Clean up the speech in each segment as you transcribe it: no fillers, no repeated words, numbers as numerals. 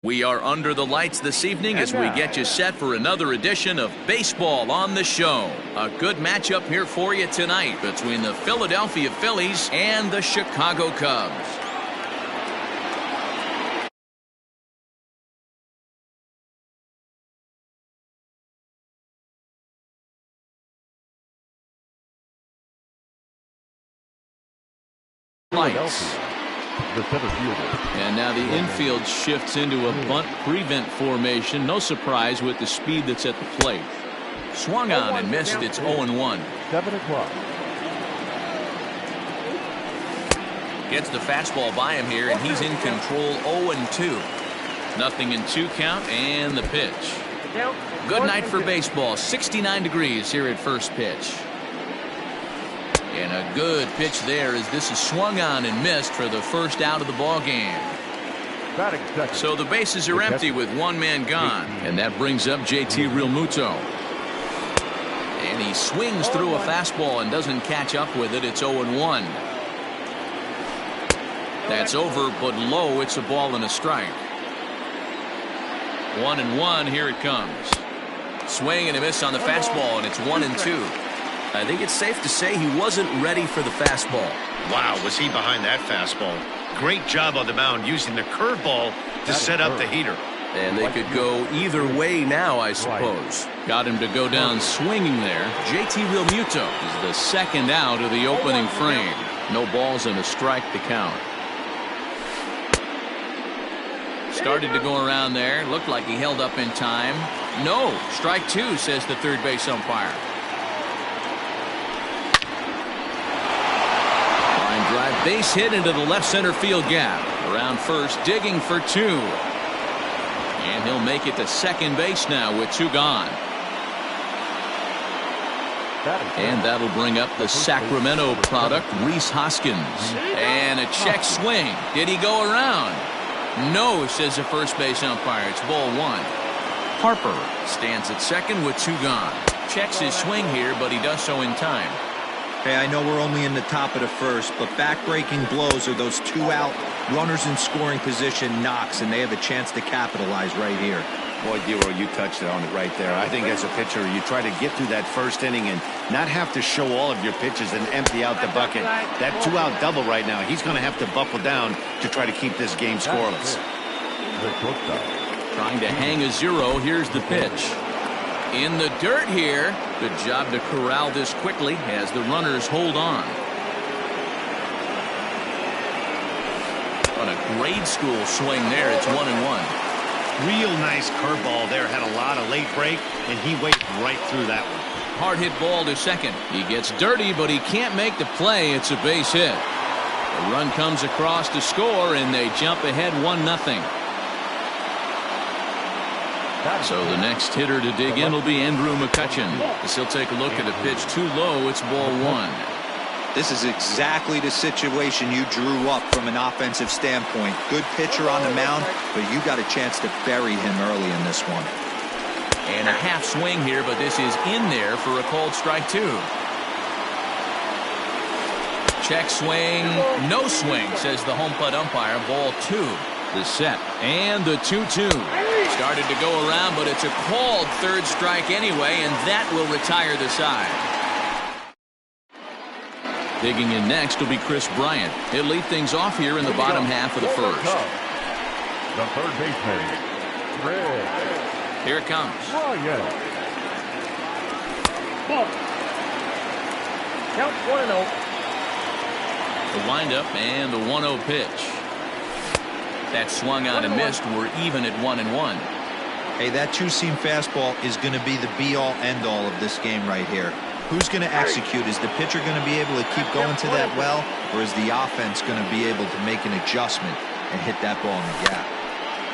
We are under the lights this evening as we get you set for another edition of Baseball on the Show. A good matchup here for you tonight between the Philadelphia Phillies and the Chicago Cubs. Lights. The center fielder. And now the infield shifts into a bunt prevent formation. No surprise with the speed that's at the plate. Swung on and missed. It's 0-1. 7 o'clock. Gets the fastball by him here, and he's in control. 0-2. Nothing in 2 count, and the pitch. Good night for baseball. 69 degrees here at first pitch. And a good pitch there as this is swung on and missed for the first out of the ball game. So the bases are empty with one man gone. And that brings up JT Realmuto. And he swings through a fastball and doesn't catch up with it. It's 0-1. That's over, but low. It's a ball and a strike. 1-1. Here it comes. Swing and a miss on the fastball, and it's 1-2. I think it's safe to say he wasn't ready for the fastball. Wow, was he behind that fastball. Great job on the mound using the curveball to set up the heater. And they could go either way now, I suppose. Got him to go down swinging there. JT Realmuto is the second out of the opening frame. No balls and a strike to count. Started to go around there. Looked like he held up in time. No, strike 2, says the third base umpire. Drive base hit into the left center field gap. Around first, digging for 2. And he'll make it to second base now with 2 gone. And that'll bring up the Sacramento product, Rhys Hoskins. And a check swing. Did he go around? No, says the first base umpire. It's ball 1. Harper stands at second with 2 gone. Checks his swing here, but he does so in time. Hey, I know we're only in the top of the first, but back-breaking blows are those 2 out runners in scoring position knocks, and they have a chance to capitalize right here. Boy, Dero, you touched it on it right there. I think as a pitcher, you try to get through that first inning and not have to show all of your pitches and empty out the bucket. That 2-out double right now, he's going to have to buckle down to try to keep this game scoreless. Trying to hang a 0. Here's the pitch. In the dirt here. Good job to corral this quickly as the runners hold on. On a grade school swing there, it's 1-1. Real nice curveball there. Had a lot of late break, and he waved right through that one. Hard hit ball to second. He gets dirty, but he can't make the play. It's a base hit. The run comes across to score, and they jump ahead 1-0. So the next hitter to dig in will be Andrew McCutchen. As he'll take a look at a pitch too low. It's ball 1. This is exactly the situation you drew up from an offensive standpoint. Good pitcher on the mound, but you got a chance to bury him early in this one. And a half swing here, but this is in there for a called strike 2. Check swing, no swing, says the home plate umpire. Ball 2. The set and the 2-2. Started to go around, but it's a called third strike anyway, and that will retire the side. Digging in next will be Chris Bryant. He'll lead things off here in the bottom half of the first. The third baseman, Chris. Here it comes. Bryant. Count 1-0. The windup and the 1-0 pitch. That swung on and missed. We're even at 1-1. Hey, that 2-seam fastball is going to be the be-all, end-all of this game right here. Who's going to execute? Is the pitcher going to be able to keep going to that well, or is the offense going to be able to make an adjustment and hit that ball in the gap?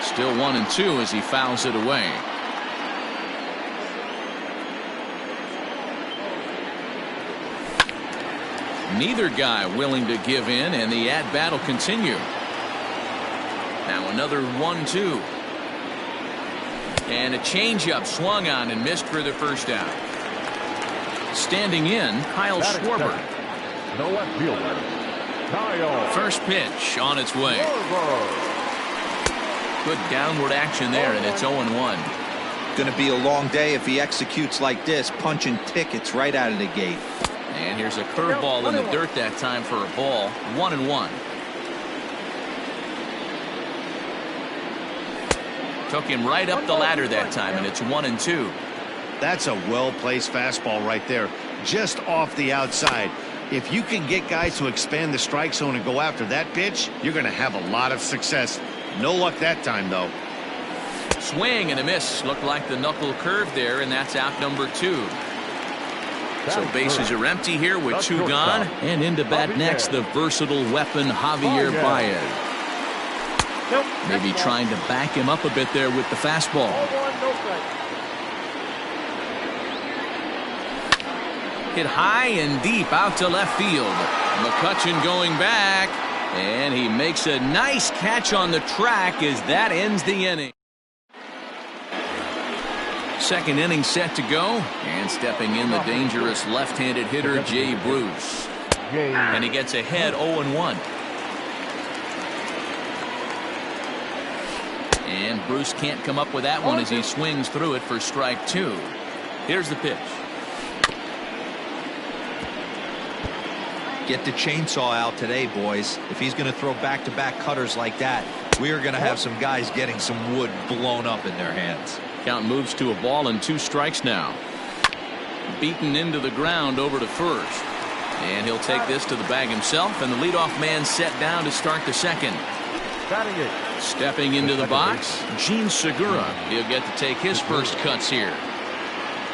Still 1-2 as he fouls it away. Neither guy willing to give in, and the at-bat will continue. Now another 1-2. And a changeup swung on and missed for the first out. Standing in, Kyle Schwarber. No left fielder, Kyle. First pitch on its way. Good downward action there, and it's 0-1. Going to be a long day if he executes like this, punching tickets right out of the gate. And here's a curveball in the dirt that time for a ball. 1-1. Took him right up the ladder that time, and it's 1-2. That's a well-placed fastball right there, just off the outside. If you can get guys to expand the strike zone and go after that pitch, you're going to have a lot of success. No luck that time, though. Swing and a miss. Looked like the knuckle curve there, and that's out number 2. So bases are empty here with 2 gone. And into bat next, the versatile weapon, Javier Baez. Maybe trying to back him up a bit there with the fastball. Hit high and deep out to left field. McCutchen going back, and he makes a nice catch on the track as that ends the inning. Second inning set to go, and stepping in the dangerous left-handed hitter Jay Bruce. And he gets ahead 0-1. And Bruce can't come up with that one as he swings through it for strike 2. Here's the pitch. Get the chainsaw out today, boys. If he's going to throw back-to-back cutters like that, we are going to have some guys getting some wood blown up in their hands. Count moves to a ball and 2 strikes now. Beaten into the ground over to first. And he'll take this to the bag himself, and the leadoff man set down to start the second. Stepping into the box, Gene Segura. He'll get to take his first cuts here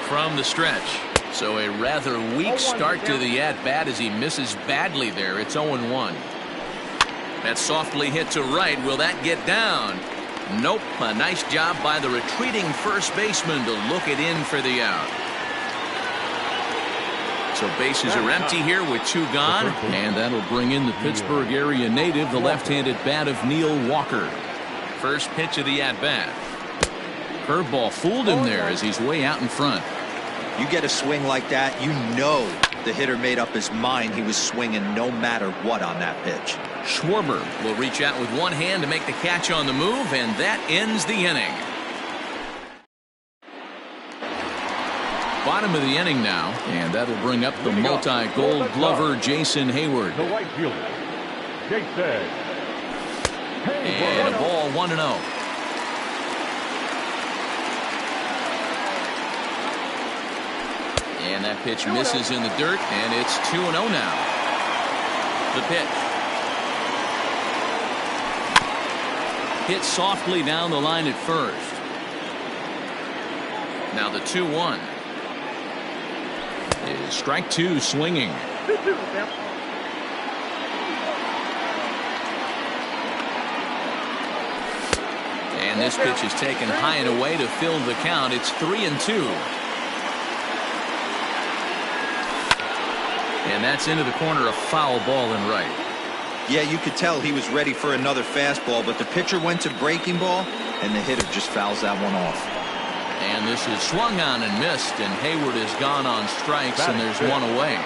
from the stretch. So a rather weak start to the at-bat as he misses badly there. It's 0-1. That's softly hit to right. Will that get down? Nope. A nice job by the retreating first baseman to look it in for the out. So bases are empty here with 2 gone. And that'll bring in the Pittsburgh area native, the left-handed bat of Neil Walker. First pitch of the at-bat. Curveball fooled him there as he's way out in front. You get a swing like that, you know the hitter made up his mind he was swinging no matter what on that pitch. Schwarber will reach out with one hand to make the catch on the move, and that ends the inning. Bottom of the inning now, and that'll bring up the multi-gold glover Jason Hayward. The right fielder, Jason. And a ball 1-0. And that pitch misses in the dirt, and it's 2-0 now. The pitch. Hit softly down the line at first. Now the 2-1. Is strike 2 swinging. And this pitch is taken high and away to fill the count. It's 3-2. And that's into the corner, a foul ball and right. Yeah, you could tell he was ready for another fastball, but the pitcher went to breaking ball, and the hitter just fouls that one off. And this is swung on and missed, and Hayward is gone on strikes, and there's one away.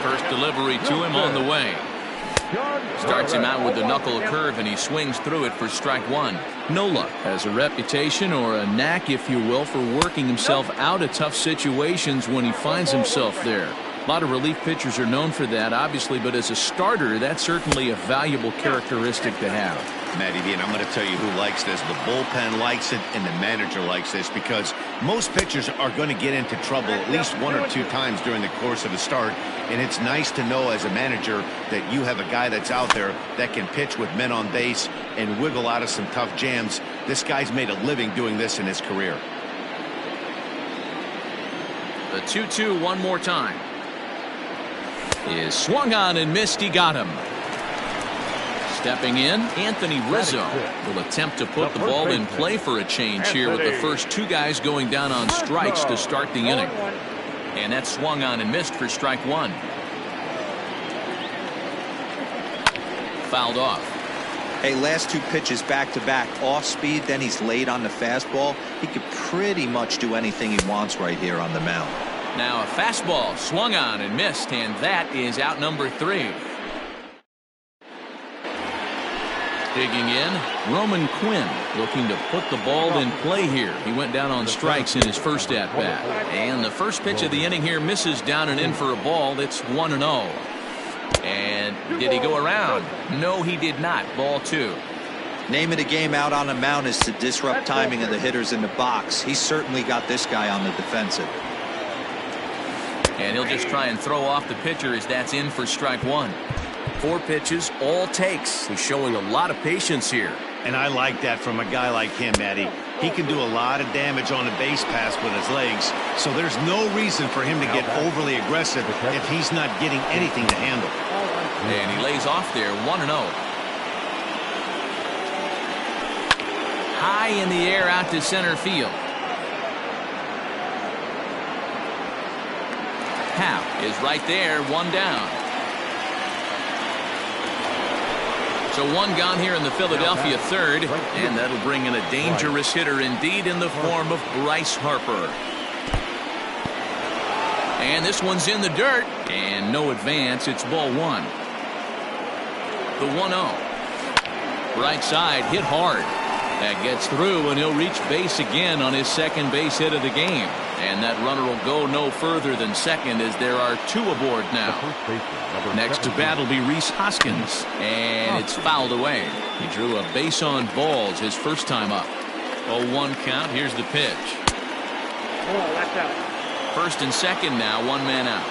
First delivery to him on the way. Starts him out with the knuckle curve, and he swings through it for strike 1. No luck. Has a reputation, or a knack, if you will, for working himself out of tough situations when he finds himself there. A lot of relief pitchers are known for that, obviously, but as a starter, that's certainly a valuable characteristic to have. Matty B, and I'm going to tell you who likes this. The bullpen likes it, and the manager likes this, because most pitchers are going to get into trouble at least 1 or 2 times during the course of a start, and it's nice to know as a manager that you have a guy that's out there that can pitch with men on base and wiggle out of some tough jams. This guy's made a living doing this in his career. The 2-2 one more time. Is swung on and missed. He got him. Stepping in, Anthony Rizzo will attempt to put the ball in play for a change here with the first 2 guys going down on strikes to start the inning. And that's swung on and missed for strike 1. Fouled off. Hey, last 2 pitches back-to-back, off speed, then he's late on the fastball. He could pretty much do anything he wants right here on the mound. Now a fastball swung on and missed, and that is out number 3. Digging in, Roman Quinn looking to put the ball in play here. He went down on strikes in his first at-bat. And the first pitch of the inning here misses down and in for a ball. It's 1-0. And did he go around? No, he did not. Ball 2. Name of the game out on the mound is to disrupt timing of the hitters in the box. He certainly got this guy on the defensive. And he'll just try and throw off the pitcher as that's in for strike 1. 4 pitches, all takes. He's showing a lot of patience here. And I like that from a guy like him, Matty. He can do a lot of damage on a base pass with his legs, so there's no reason for him to get overly aggressive if he's not getting anything to handle. And he lays off there, 1-0. High in the air out to center field. Happ is right there, 1 down. So 1 gone here in the Philadelphia third, and that'll bring in a dangerous hitter indeed in the form of Bryce Harper. And this one's in the dirt, and no advance. It's ball 1. The 1-0. Right side, hit hard. That gets through, and he'll reach base again on his second base hit of the game. And that runner will go no further than second as there are 2 aboard now. Next to bat will be Rhys Hoskins, and it's fouled away. He drew a base on balls his first time up. 0-1 count. Here's the pitch. First and second now, 1 man out.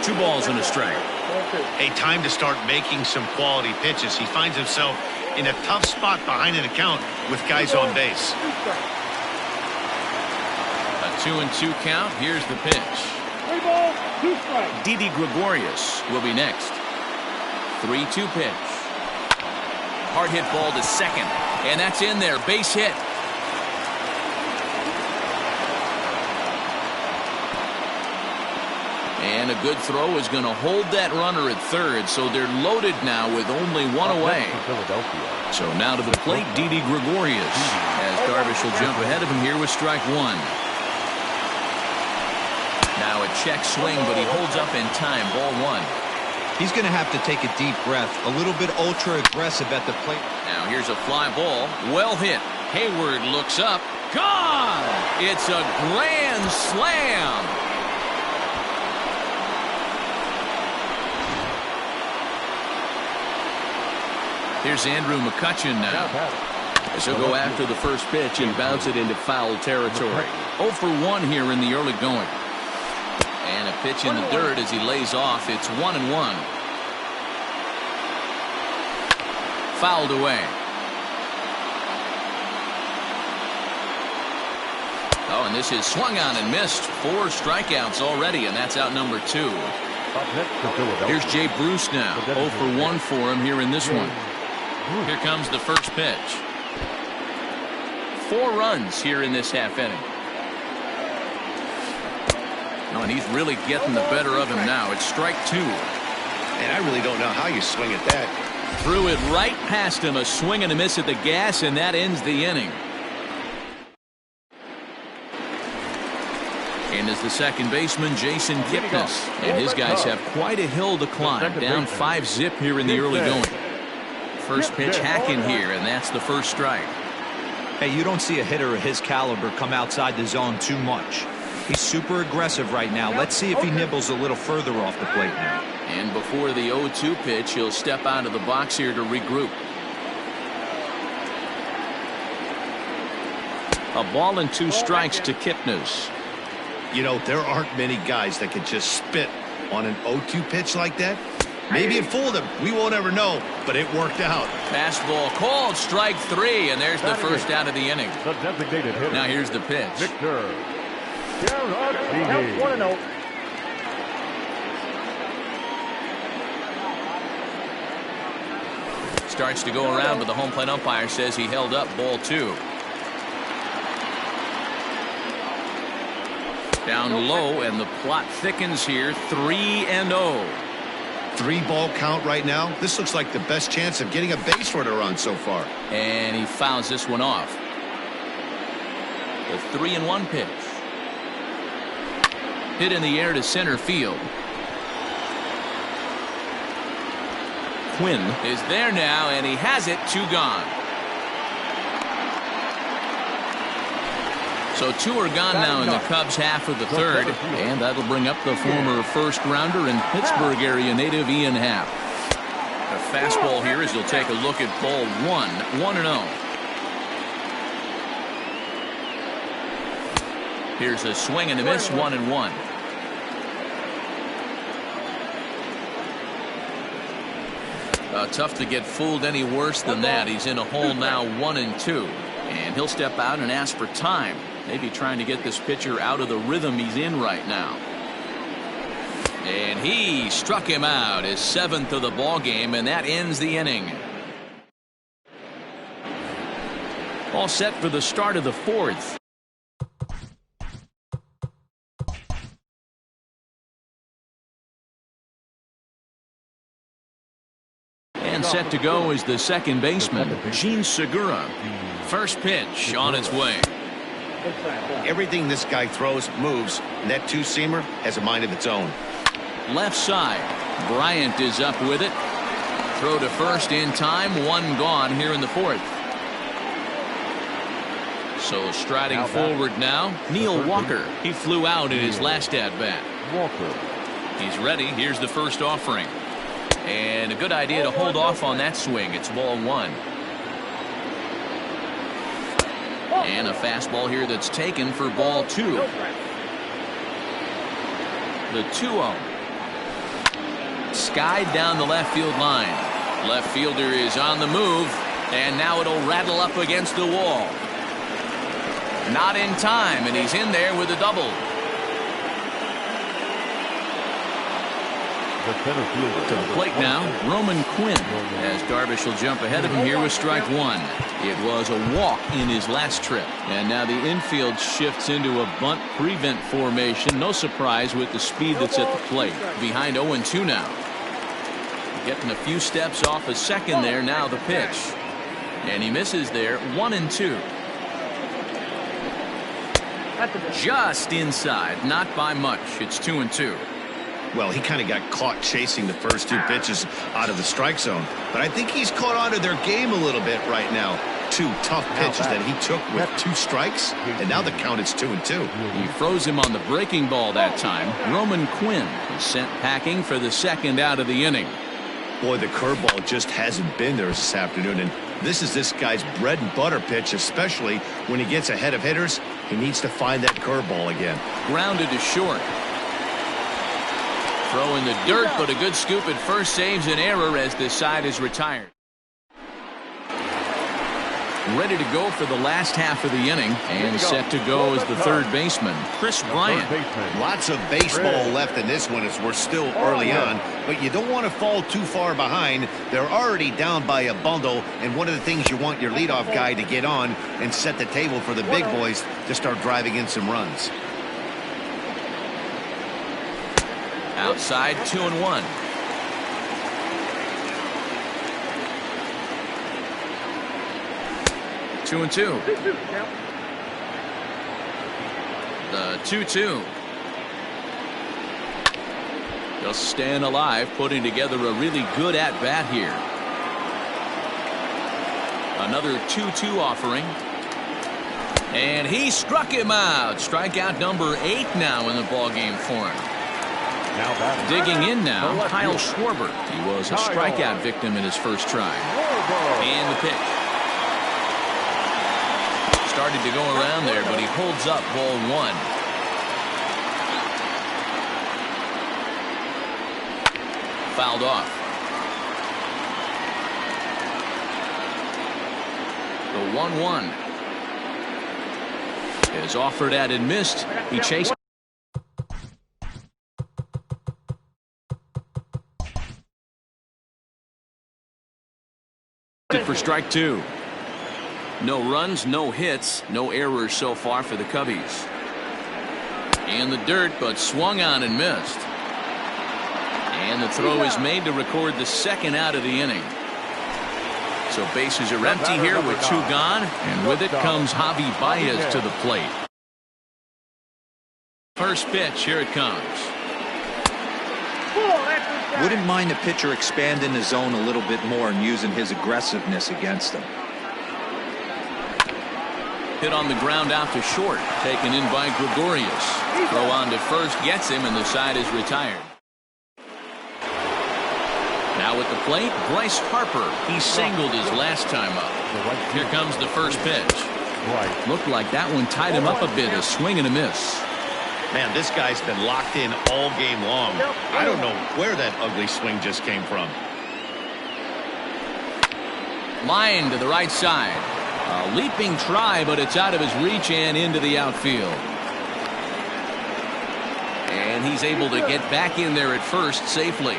2 balls and a strike. A time to start making some quality pitches. He finds himself in a tough spot behind an account with guys on base. A 2-2 count. Here's the pitch. 3 balls, 2 strikes. Didi Gregorius will be next. 3-2 pitch. Hard hit ball to second, and that's in there. Base hit. And a good throw is going to hold that runner at third, so they're loaded now with only 1 away. So now to the plate, Didi Gregorius, as Darvish will jump ahead of him here with strike 1. Now a check swing, but he holds up in time. Ball 1. He's going to have to take a deep breath. A little bit ultra aggressive at the plate. Now here's a fly ball. Well hit. Hayward looks up. Gone! It's a grand slam. Here's Andrew McCutchen now. As he'll go after the first pitch and bounce it into foul territory. 0 for 1 here in the early going. And a pitch in the dirt as he lays off. It's 1-1. Fouled away. Oh, and this is swung on and missed. 4 strikeouts already, and that's out number 2. Here's Jay Bruce now. 0 for 1 for him here in this one. Here comes the first pitch. 4 runs here in this half inning. Oh, and he's really getting the better of him now. It's strike 2. And I really don't know how you swing at that. Threw it right past him. A swing and a miss at the gas, and that ends the inning. And as the second baseman, Jason Kipnis. And his guys have quite a hill to climb. Down 5-zip here in the early going. First pitch hacking here, and that's the first strike. Hey, you don't see a hitter of his caliber come outside the zone too much. He's super aggressive right now. Let's see if he nibbles a little further off the plate now. And before the 0-2 pitch, he'll step out of the box here to regroup. A ball and 2 strikes to Kipnis. You know, there aren't many guys that can just spit on an 0-2 pitch like that. Maybe it fooled him. We won't ever know, but it worked out. Fastball called, strike 3, and there's the first out of the inning. The designated hitter. Now here's the pitch. Victor Caratini. 1-0. Starts to go around, but the home plate umpire says he held up. Ball 2. Down low, and the plot thickens here. 3-0. 3-ball count right now. This looks like the best chance of getting a base runner on so far. And he fouls this one off. The 3-1 pitch. Hit in the air to center field. Quinn is there now, and he has it. 2 gone. So 2 are gone now in the Cubs' half of the third, and that'll bring up the former first-rounder and Pittsburgh area native Ian Happ. A fastball here as he'll take a look at ball 1, 1-0. Here's a swing and a miss, 1-1. Tough to get fooled any worse than that. He's in a hole now, 1-2, and he'll step out and ask for time. Maybe trying to get this pitcher out of the rhythm he's in right now. And he struck him out, his 7th of the ball game, and that ends the inning. All set for the start of the 4th. And set to go is the second baseman, Jean Segura. First pitch on its way. Everything this guy throws moves, and that two-seamer has a mind of its own. Left side. Bryant is up with it. Throw to first in time. 1 gone here in the 4th. So striding forward now, Neil Walker. He flew out in his last at-bat. He's ready. Here's the first offering. And a good idea to hold off on that swing. It's ball 1. And a fastball here that's taken for ball 2. The 2-0. Skied down the left field line. Left fielder is on the move, and now it'll rattle up against the wall. Not in time, and he's in there with a double. To the plate now, Roman Quinn, as Darvish will jump ahead of him here with strike 1. It was a walk in his last trip, and now the infield shifts into a bunt prevent formation. No surprise with the speed that's at the plate. Behind 0-2 now. Getting a few steps off a second there. Now the pitch, and he misses there. 1-2. Just inside, not by much. It's 2-2. Well, he kind of got caught chasing the first 2 pitches out of the strike zone. But I think he's caught on to their game a little bit right now. 2 tough pitches that he took with 2 strikes, and now the count is 2-2. He froze him on the breaking ball that time. Roman Quinn is sent packing for the 2nd out of the inning. Boy, the curveball just hasn't been there this afternoon, and this is this guy's bread and butter pitch, especially when he gets ahead of hitters. He needs to find that curveball again. Grounded to short. Throw in the dirt, but a good scoop at first saves an error as this side is retired. Ready to go for the last half of the inning, and set to go is the 3rd baseman, Chris Bryant. Lots of baseball left in this one as we're still early on, but you don't want to fall too far behind. They're already down by a bundle, and one of the things you want your leadoff guy to get on and set the table for the big boys to start driving in some runs. Outside, 2-1. Two and 2. The 2-2. Just staying alive, putting together a really good at-bat here. Another 2-2 offering. And he struck him out. Strikeout number 8 now in the ballgame for him. Digging in now, Kyle Schwarber. He was a strikeout victim in his first try. And the pitch. Started to go around there, but he holds up ball 1. Fouled off. The 1-1 is offered at and missed. He chased. For strike 2. No runs, no hits, no errors so far for the Cubbies. In the dirt, but swung on and missed. And the throw is made to record the 2nd out of the inning. So bases are empty here with 2 gone, and with it comes Javi Baez to the plate. First pitch, here it comes. Wouldn't mind the pitcher expanding the zone a little bit more and using his aggressiveness against them. Hit on the ground out to short. Taken in by Gregorius. Throw on to first gets him, and the side is retired. Now at the plate, Bryce Harper. He singled his last time up. Here comes the first pitch. Looked like that one tied him up a bit. A swing and a miss. Man, this guy's been locked in all game long. I don't know where that ugly swing just came from. Line to the right side. A leaping try, but it's out of his reach and into the outfield. And he's able to get back in there at first safely.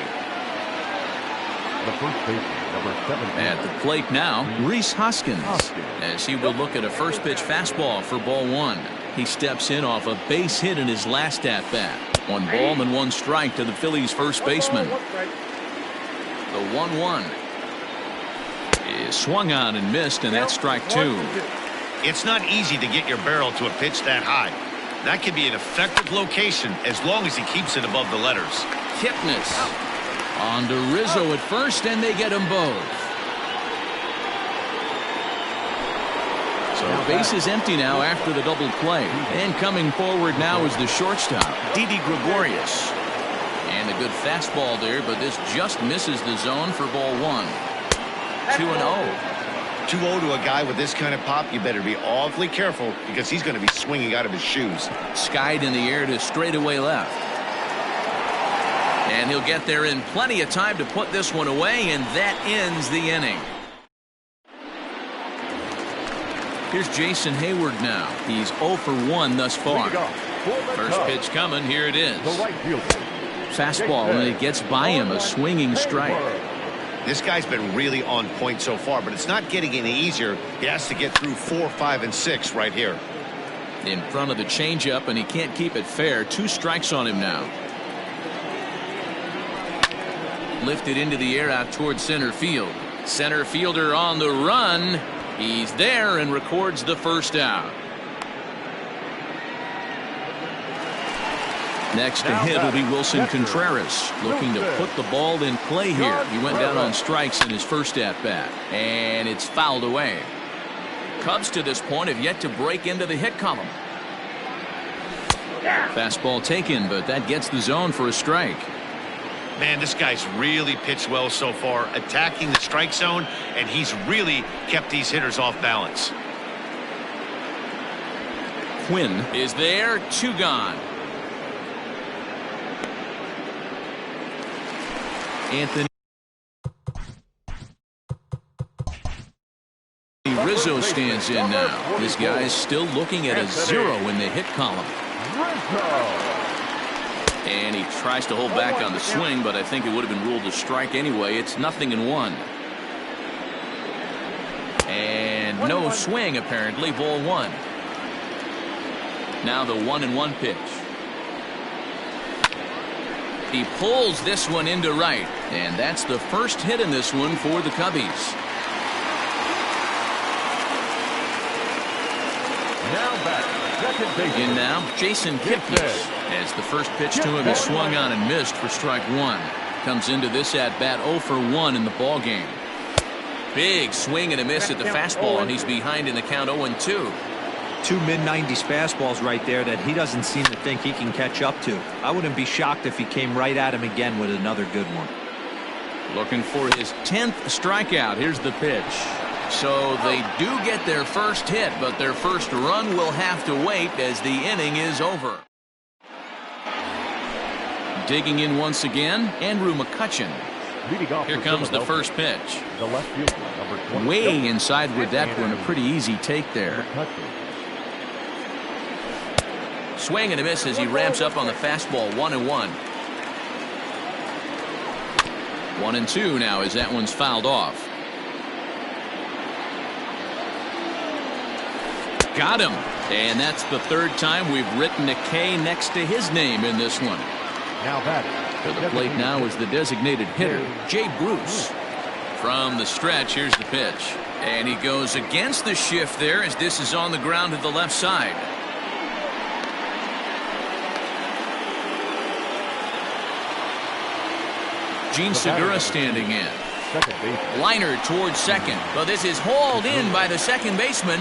The first baseman, number 17. At the plate now, Rhys Hoskins, as he will look at a first pitch fastball for ball one. He steps in off a base hit in his last at bat. 1 ball and 1 strike to the Phillies' first baseman. The 1-1 is swung on and missed, and that's strike 2. It's not easy to get your barrel to a pitch that high. That can be an effective location as long as he keeps it above the letters. Kipnis on to Rizzo at first, and they get them both. So base is empty now after the double play. And coming forward now is the shortstop, Didi Gregorius. And a good fastball there, but this just misses the zone for ball 1. 2-0. 2-0 to a guy with this kind of pop, you better be awfully careful because he's going to be swinging out of his shoes. Skied in the air to straightaway left. And he'll get there in plenty of time to put this one away, and that ends the inning. Here's Jason Hayward now. He's 0 for 1 thus far. First pitch coming. Here it is. Fastball, and it gets by him. A swinging strike. This guy's been really on point so far, but it's not getting any easier. He has to get through 4, 5, and 6 right here. In front of the changeup, and he can't keep it fair. 2 strikes on him now. Lifted into the air out towards center field. Center fielder on the run. He's there and records the first out. Next to hit will be Wilson Contreras, looking to put the ball in play here. He went down on strikes in his first at-bat, and it's fouled away. Cubs to this point have yet to break into the hit column. Fastball taken, but that gets the zone for a strike. Man, this guy's really pitched well so far, attacking the strike zone, and he's really kept these hitters off balance. Quinn is there, 2 gone. Anthony Rizzo stands in now. This guy's still looking at a 0 in the hit column. And he tries to hold back on the swing, but I think it would have been ruled a strike anyway. It's 0-1. And no swing, apparently. Ball 1. Now the 1-1 pitch. He pulls this one into right, and that's the first hit in this one for the Cubbies. Now back, second base. In now, Jason Kipnis, as the first pitch to him is swung on and missed for strike 1. Comes into this at-bat 0 for 1 in the ball game. Big swing and a miss at the fastball, and he's behind in the count 0-2. 2 mid-90s fastballs right there that he doesn't seem to think he can catch up to. I wouldn't be shocked if he came right at him again with another good one. Looking for his 10th strikeout. Here's the pitch. So they do get their first hit, but their first run will have to wait as the inning is over. Digging in once again, Andrew McCutchen. Here comes the first pitch. The left fielder, number 20. Way inside with that one. A pretty easy take there. Swing and a miss as he ramps up on the fastball. 1-1. 1-2 now as that one's fouled off. Got him. And that's the 3rd time we've written a K next to his name in this one. Now batting. To the plate now is the designated hitter, Jay Bruce. From the stretch, here's the pitch. And he goes against the shift there as this is on the ground to the left side. Gene Segura standing in. Second baseman. Liner towards second. But this is hauled in by the second baseman.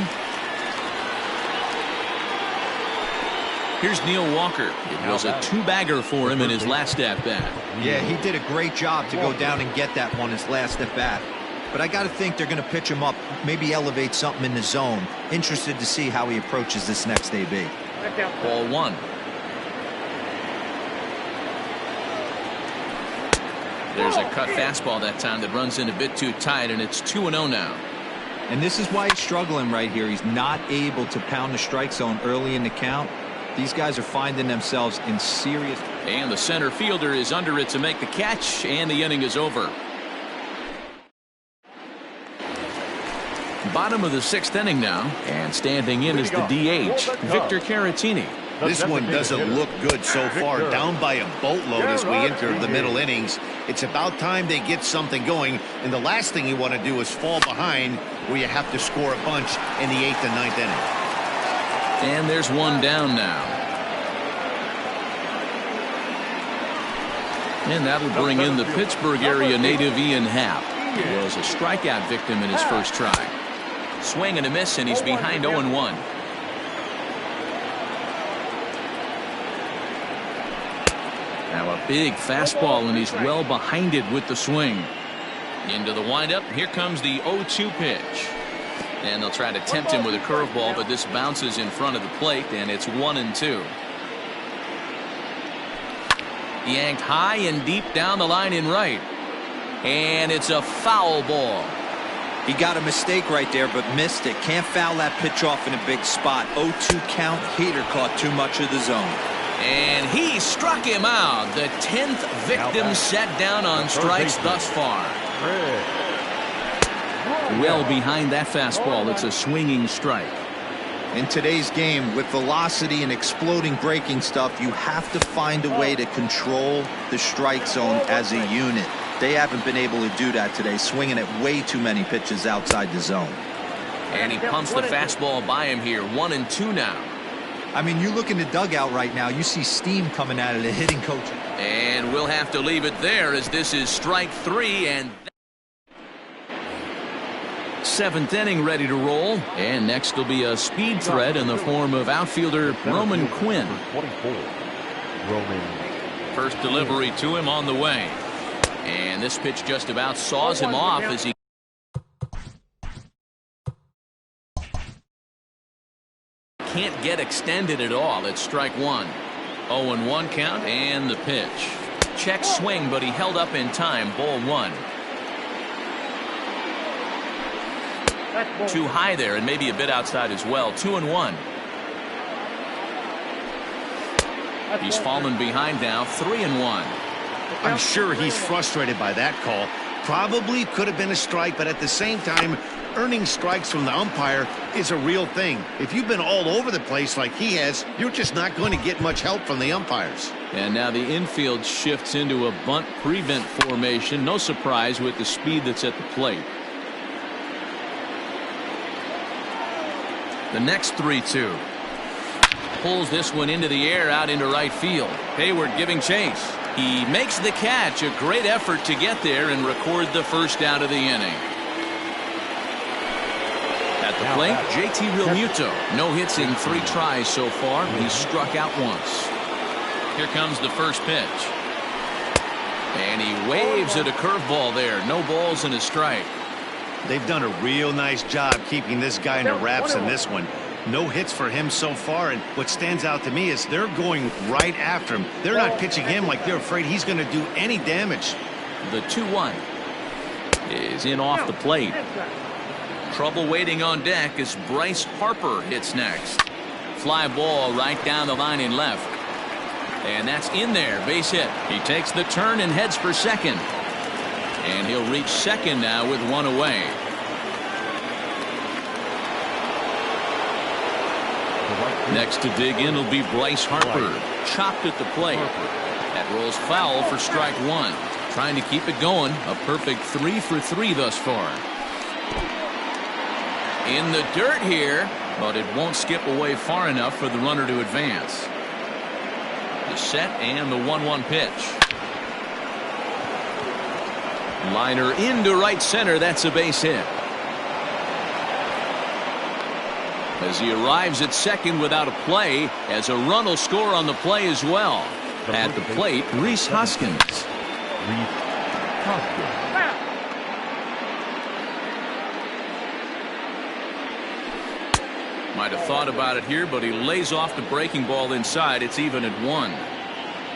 Here's Neil Walker. It was a two-bagger for him in his last at-bat. Yeah, he did a great job to go down and get that one his last at-bat. But I got to think they're going to pitch him up, maybe elevate something in the zone. Interested to see how he approaches this next AB. Ball one. There's a cut fastball that time that runs in a bit too tight, and it's 2-0 now. And this is why he's struggling right here. He's not able to pound the strike zone early in the count. These guys are finding themselves in serious. And the center fielder is under it to make the catch, and the inning is over. Bottom of the sixth inning now, and standing in is the DH, Victor Caratini. This one doesn't look good so far. Down by a boatload as we enter the middle innings. It's about time they get something going, and the last thing you want to do is fall behind where you have to score a bunch in the 8th and 9th inning. And there's one down now. And that'll bring in the Pittsburgh area native Ian Happ. He was a strikeout victim in his first try. Swing and a miss, and he's behind 0-1. Now a big fastball, and he's well behind it with the swing. Into the windup. Here comes the 0-2 pitch. And they'll try to tempt him with a curveball, but this bounces in front of the plate, and it's 1-2. Yanked high and deep down the line in right. And it's a foul ball. He got a mistake right there, but missed it. Can't foul that pitch off in a big spot. 0-2 count. Heater caught too much of the zone. And he struck him out. The 10th victim set down on strikes thus far. Well behind that fastball. It's a swinging strike. In today's game, with velocity and exploding breaking stuff, you have to find a way to control the strike zone as a unit. They haven't been able to do that today, swinging at way too many pitches outside the zone. And he pumps the fastball by him here. 1-2 now. I mean, you look in the dugout right now, you see steam coming out of the hitting coach. And we'll have to leave it there, as this is strike 3, and 7th inning ready to roll. And next will be a speed threat in the form of outfielder Roman Quinn. 24. Roman. First delivery to him on the way. And this pitch just about saws him off as he can't get extended at all. It's strike 1. 0-1 count, and the pitch. Check swing, but he held up in time. Ball 1. Too high there, and maybe a bit outside as well. 2-1. He's fallen behind now. 3-1. I'm sure he's frustrated by that call. Probably could have been a strike, but at the same time, earning strikes from the umpire is a real thing. If you've been all over the place like he has, you're just not going to get much help from the umpires. And now the infield shifts into a bunt prevent formation. No surprise with the speed that's at the plate. The next 3-2. Pulls this one into the air out into right field. Hayward giving chase. He makes the catch. A great effort to get there and record the first out of the inning. At the plate, JT Realmuto. No hits in 3 tries so far. He's struck out once. Here comes the first pitch. And he waves at a curveball there. No balls and a strike. They've done a real nice job keeping this guy in the wraps in this one. No hits for him so far, and what stands out to me is they're going right after him. They're not pitching him like they're afraid he's going to do any damage. The 2-1 is in off the plate. Trouble waiting on deck as Bryce Harper hits next. Fly ball right down the line in left. And that's in there. Base hit. He takes the turn and heads for second. And he'll reach second now with one away. Next to dig in will be Bryce Harper. Chopped at the plate. That rolls foul for strike 1. Trying to keep it going. A perfect 3 for 3 thus far. In the dirt here, but it won't skip away far enough for the runner to advance. The set and the 1-1 pitch. Liner into right center. That's a base hit. As he arrives at second without a play, as a run will score on the play as well. At the plate, Rhys Hoskins. Might have thought about it here, but he lays off the breaking ball inside. It's even at 1.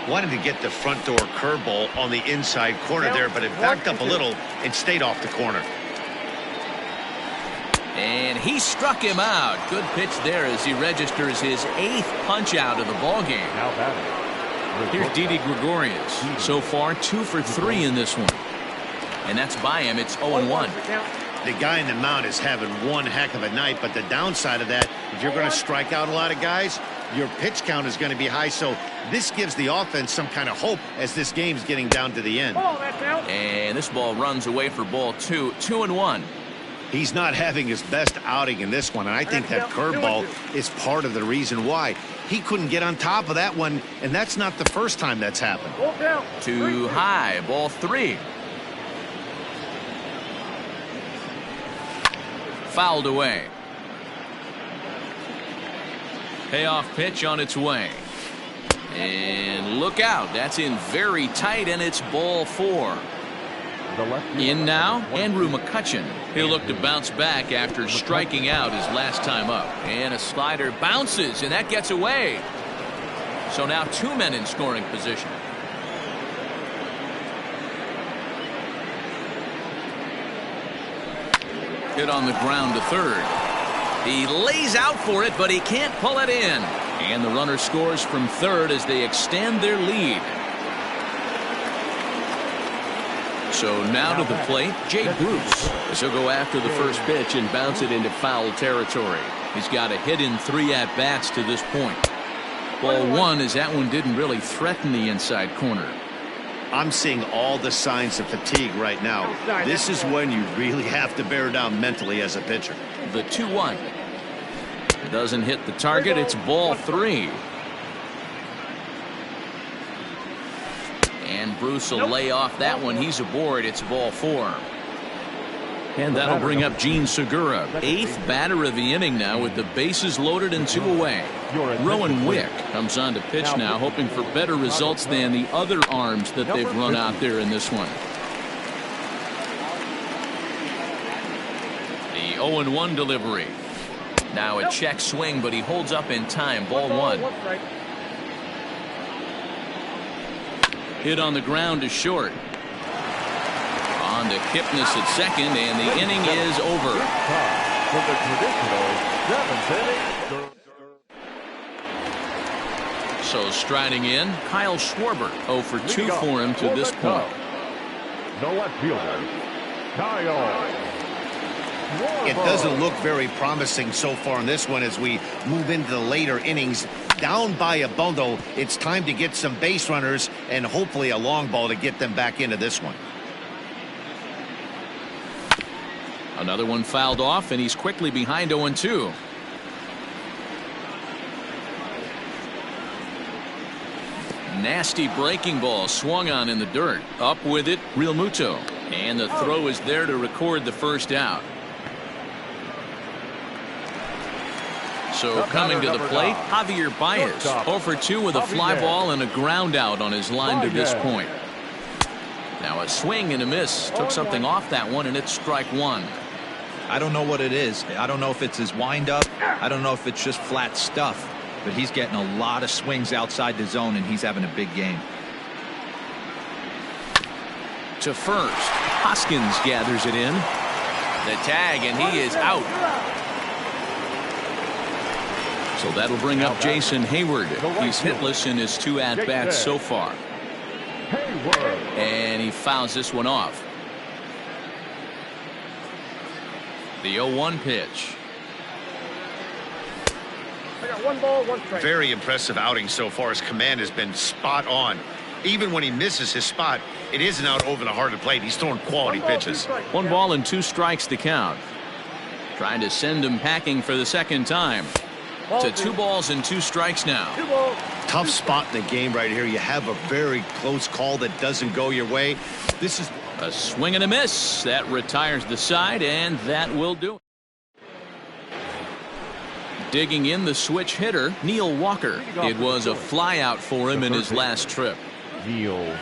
Wanted to get the front door curveball on the inside corner there, but it backed up a little and stayed off the corner. And he struck him out. Good pitch there as he registers his 8th punch out of the ball game. Now batting. Here's Didi Gregorius. So far 2 for 3 in this one. And that's by him. It's 0-1. The guy in the mound is having one heck of a night, but the downside of that, if you're going to strike out a lot of guys, your pitch count is going to be high. So this gives the offense some kind of hope as this game's getting down to the end. And this ball runs away for ball 2. 2-1. He's not having his best outing in this one, and I think that curveball is part of the reason why. He couldn't get on top of that one, and that's not the first time that's happened. Too high. Ball 3. Fouled away. Payoff pitch on its way. And look out. That's in very tight, and it's ball 4. In now, Andrew McCutchen. He'll look to bounce back after striking out his last time up. And a slider bounces, and that gets away. So now 2 men in scoring position. Hit on the ground to third. He lays out for it, but he can't pull it in. And the runner scores from third as they extend their lead. So now to the plate, Jay Bruce, as he'll go after the first pitch and bounce it into foul territory. He's got a hit in 3 at-bats to this point. Ball 1 as that one didn't really threaten the inside corner. I'm seeing all the signs of fatigue right now. This is when you really have to bear down mentally as a pitcher. The 2-1. Doesn't hit the target. It's ball 3. And Bruce will lay off that one. He's aboard. It's ball 4. And that'll bring up Gene Segura, 8th batter of the inning now with the bases loaded and 2 away. Rowan Wick comes on to pitch now, hoping for better results than the other arms that they've run out there in this one. The 0-1 delivery. Now a check swing, but he holds up in time. Ball 1. Hit on the ground to short. On to Kipnis at second, and the inning is over. So striding in, Kyle Schwarber. 0 for 2 for him to this point. No left fielder, Kyle. It doesn't look very promising so far in this one as we move into the later innings. Down by a bundle, it's time to get some base runners and hopefully a long ball to get them back into this one. Another one fouled off, and he's quickly behind 0-2. Nasty breaking ball swung on in the dirt. Up with it, Real Muto. And the throw is there to record the first out. So coming to the plate, Javier Baez, 0 for 2 with a fly ball and a ground out on his line to this point. Now a swing and a miss. Took something off that one, and it's strike 1. I don't know what it is. I don't know if it's his windup. I don't know if it's just flat stuff. But he's getting a lot of swings outside the zone, and he's having a big game. To first, Hoskins gathers it in. The tag, and he is out. So that'll bring up Jason Hayward. He's hitless in his 2 at-bats so far. And he fouls this one off. The 0-1 pitch. I got 1 ball, 1 strike. Very impressive outing so far. His command has been spot on. Even when he misses his spot, it isn't out over the heart of the plate. He's throwing quality pitches. 1 ball and 2 strikes to count. Trying to send him packing for the second time. To 2 balls and 2 strikes now. 2 balls. Tough spot in the game right here. You have a very close call that doesn't go your way. This is A swing and a miss. That retires the side, and that will do it. Digging in the switch hitter, Neil Walker. It was a flyout for him in his last trip. Neil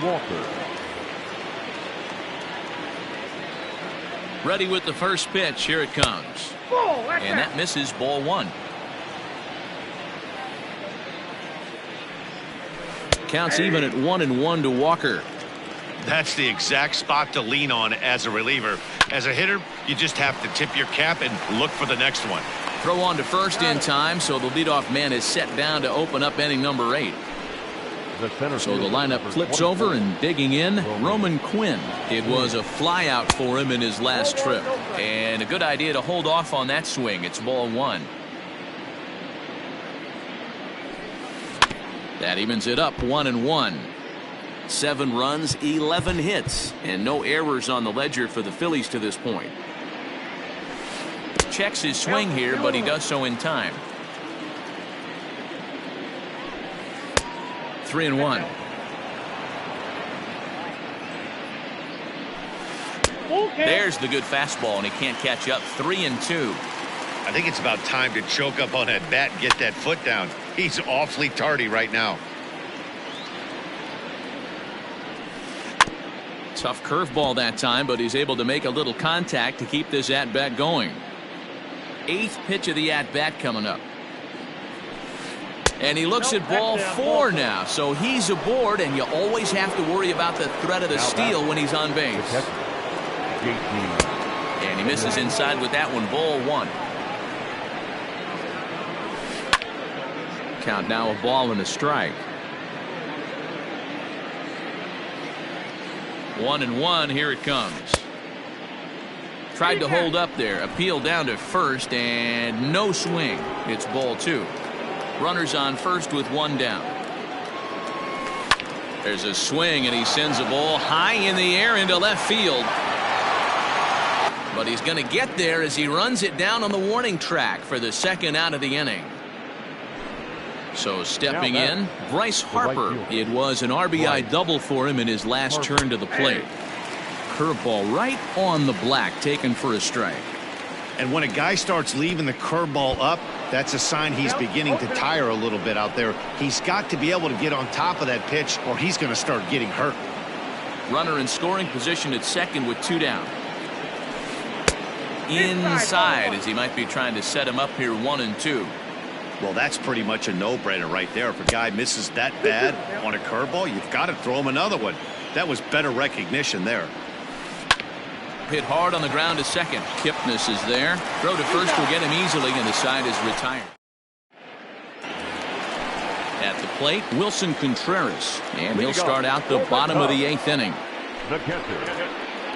Walker. Ready with the first pitch. Here it comes. And that misses, ball one. Counts even at 1-1 to Walker. That's the exact spot to lean on as a reliever. As a hitter, you just have to tip your cap and look for the next one. Throw on to first in time, so the leadoff man is set down to open up inning number 8. So the lineup flips over, and digging in, Roman Quinn. It was a flyout for him in his last trip. And a good idea to hold off on that swing. It's ball one. That evens it up 1-1. 7 runs, 11 hits, and no errors on the ledger for the Phillies to this point. Checks his swing here, but he does so in time. 3-1. There's the good fastball, and he can't catch up. 3-2. I think it's about time to choke up on that bat and get that foot down. He's awfully tardy right now. Tough curveball that time, but he's able to make a little contact to keep this at-bat going. 8th pitch of the at-bat coming up. And he looks at ball 4 now, so he's aboard, and you always have to worry about the threat of the steal when he's on base. And he misses inside with that one, ball 1. Count now, a ball and a strike. 1-1, here it comes. Tried to hold up there, appeal down to first, and no swing. It's ball 2. Runners on first with 1 down. There's a swing, and he sends a ball high in the air into left field. But he's going to get there as he runs it down on the warning track for the second out of the inning. So stepping in, Bryce Harper. It was an RBI double for him in his last turn to the plate. Curveball right on the black, taken for a strike. And when a guy starts leaving the curveball up, that's a sign he's beginning to tire a little bit out there. He's got to be able to get on top of that pitch, or he's going to start getting hurt. Runner in scoring position at second with 2 down. Inside, as he might be trying to set him up here, 1-2. Well, that's pretty much a no-brainer right there. If a guy misses that bad on a curveball, you've got to throw him another one. That was better recognition there. Hit hard on the ground to second. Kipnis is there. Throw to first will get him easily, and the side is retired. At the plate, Wilson Contreras, and he'll start out the bottom of the 8th inning. The catcher,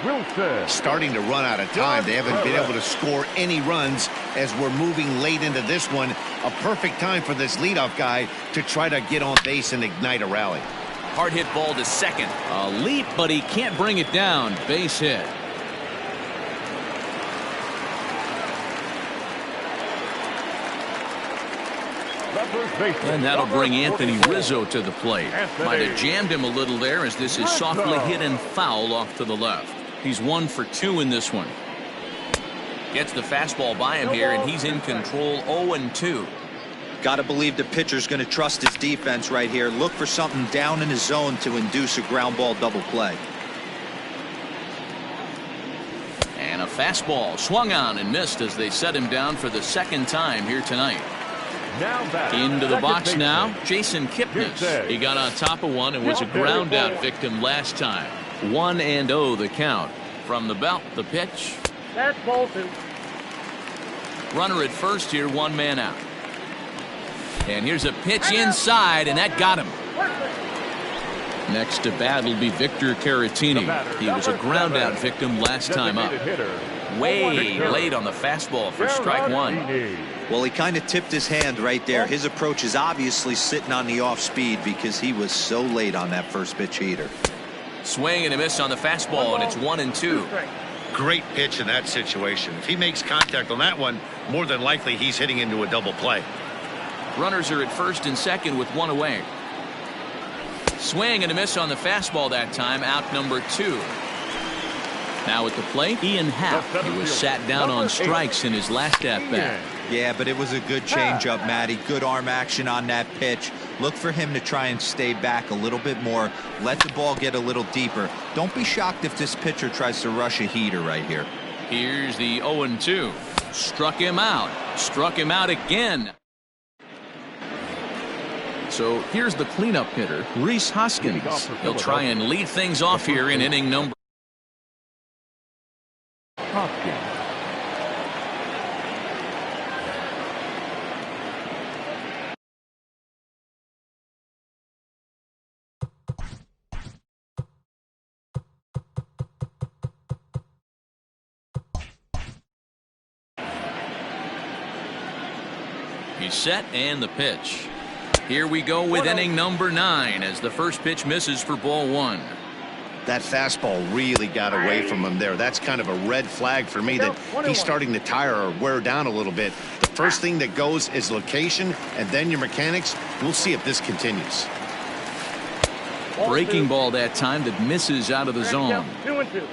Wilson. Starting to run out of time. They haven't been able to score any runs as we're moving late into this one. A perfect time for this leadoff guy to try to get on base and ignite a rally. Hard hit ball to second. A leap, but he can't bring it down. Base hit. And that'll bring Anthony Rizzo to the plate. Might have jammed him a little there, as this is softly hit and foul off to the left. He's 1 for 2 in this one. Gets the fastball by him here, and he's in control. 0-2. Got to believe the pitcher's going to trust his defense right here. Look for something down in his zone to induce a ground ball double play. And a fastball swung on and missed as they set him down for the second time here tonight. Into the box now, Jason Kipnis. He got on top of one and was a ground out victim last time. 1-0 the count. From the belt, the pitch. That's Bolton. Runner at first here, 1 man out. And here's a pitch inside, and that got him. Next to bat will be Victor Caratini. He was a ground out victim last time up. Way late on the fastball for strike 1. Well, he kind of tipped his hand right there. His approach is obviously sitting on the off speed because he was so late on that first pitch heater. Swing and a miss on the fastball, and it's 1-2. Great pitch in that situation. If he makes contact on that one, more than likely he's hitting into a double play. Runners are at first and second with 1 away. Swing and a miss on the fastball that time. Out number 2. Now at the plate, Ian Happ. He was sat down on strikes in his last at-bat. Yeah, but it was a good changeup, Matty. Good arm action on that pitch. Look for him to try and stay back a little bit more. Let the ball get a little deeper. Don't be shocked if this pitcher tries to rush a heater right here. Here's the 0-2. Struck him out. Struck him out again. So here's the cleanup hitter, Rhys Hoskins. He'll try and lead things off here in inning number. Hoskins. He's set and the pitch. Here we go with inning number 9 as the first pitch misses for ball 1. That fastball really got away from him there. That's kind of a red flag for me that he's starting to tire or wear down a little bit. The first thing that goes is location and then your mechanics. We'll see if this continues. Breaking ball that time that misses out of the zone. 2-2.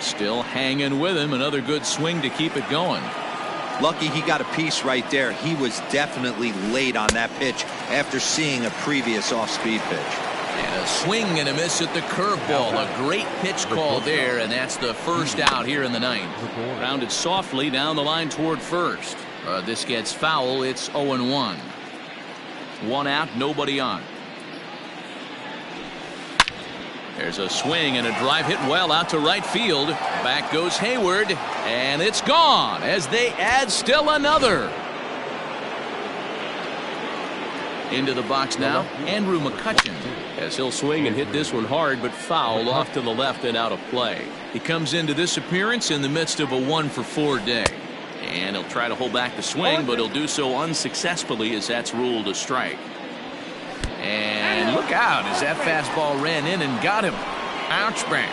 Still hanging with him. Another good swing to keep it going. Lucky he got a piece right there. He was definitely late on that pitch after seeing a previous off-speed pitch. And a swing and a miss at the curveball. A great pitch call there, and that's the first out here in the 9th. Rounded softly down the line toward first. This gets foul. It's 0-1. 1 out, nobody on. There's a swing and a drive hit well out to right field. Back goes Hayward, and it's gone as they add still another. Into the box now, Andrew McCutchen. As he'll swing and hit this one hard, but foul off to the left and out of play. He comes into this appearance in the midst of a 1-for-4 day. And he'll try to hold back the swing, but he'll do so unsuccessfully as that's ruled a strike. And look out as that fastball ran in and got him. Ouch bang.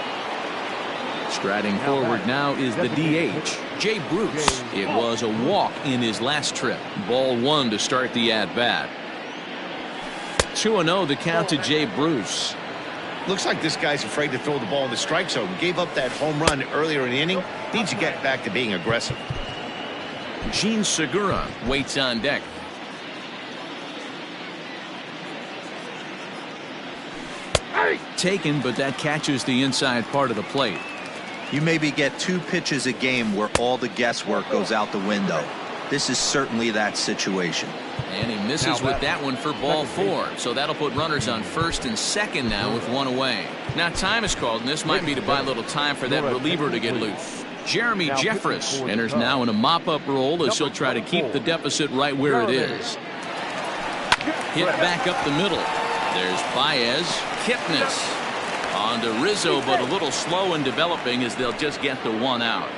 Striding forward now is the DH, Jay Bruce. It was a walk in his last trip. Ball 1 to start the at-bat. 2-0 the count to Jay Bruce. Looks like this guy's afraid to throw the ball in the strike zone. Gave up that home run earlier in the inning. Needs to get back to being aggressive. Gene Segura waits on deck. Taken, but that catches the inside part of the plate. You maybe get 2 pitches a game where all the guesswork goes out the window. This is certainly that situation. And he misses with that one for ball 4. So that'll put runners on first and second now with 1 away. Now time is called, and this might be to buy a little time for that reliever to get loose. Jeremy Jeffress enters now in a mop-up role as he'll try to keep the deficit right where it is. Hit back up the middle. There's Baez. Kipnis on to Rizzo, but a little slow in developing as they'll just get the 1 out.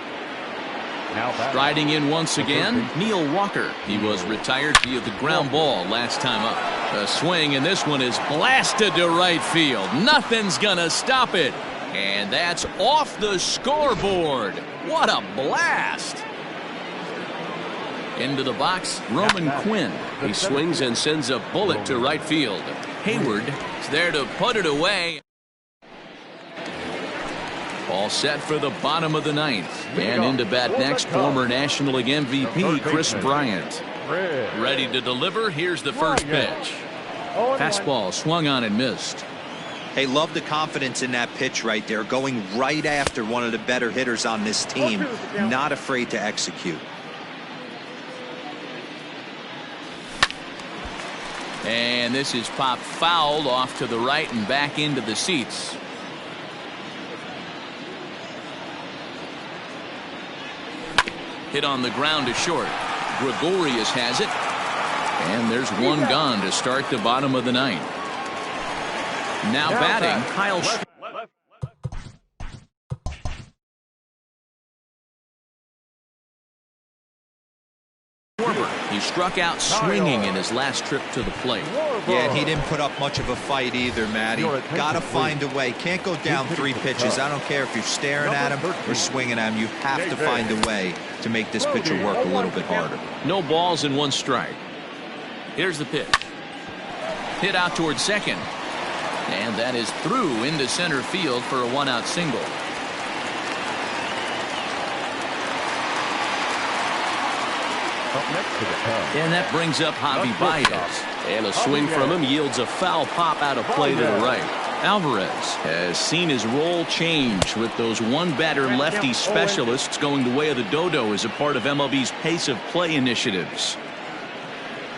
Striding in once again, Neil Walker. He was retired via the ground ball last time up. A swing, and this one is blasted to right field. Nothing's gonna stop it. And that's off the scoreboard. What a blast. Into the box, Roman Quinn. He swings and sends a bullet to right field. Hayward is there to put it away. All set for the bottom of the 9th. And into bat next, former National League MVP Chris Bryant. Ready to deliver. Here's the first pitch. Fastball swung on and missed. Hey, love the confidence in that pitch right there. Going right after one of the better hitters on this team. Not afraid to execute. And this is popped foul off to the right and back into the seats. Hit on the ground to short. Gregorius has it. And there's 1 gone to start the bottom of the 9th. Now batting, Kyle Schwarber. He struck out swinging in his last trip to the plate. Yeah, and he didn't put up much of a fight either, Matty. Gotta find a way. Can't go down 3 pitches. I don't care if you're staring at him or swinging at him. You have to find a way to make this pitcher work a little bit harder. No balls and 1 strike. Here's the pitch. Hit out towards second. And that is through into center field for a 1-out single. Up next to the Cubs. And that brings up Javi Baez. And a swing from him yields a foul pop out of play to the right. Alvarez has seen his role change with those one-batter lefty specialists going the way of the dodo as a part of MLB's pace of play initiatives.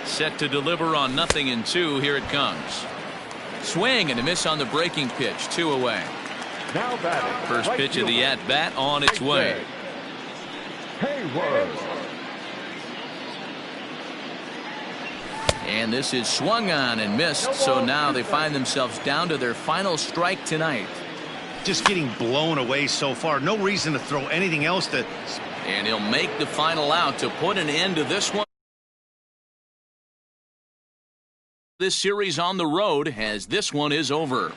Set to deliver on 0-2. Here it comes. Swing and a miss on the breaking pitch. 2 away. Now batting. First right pitch of the fielder. at-bat on its way. Hayward. And this is swung on and missed, so now they find themselves down to their final strike tonight. Just getting blown away so far. No reason to throw anything else to... And he'll make the final out to put an end to this one. This series on the road, as this one is over.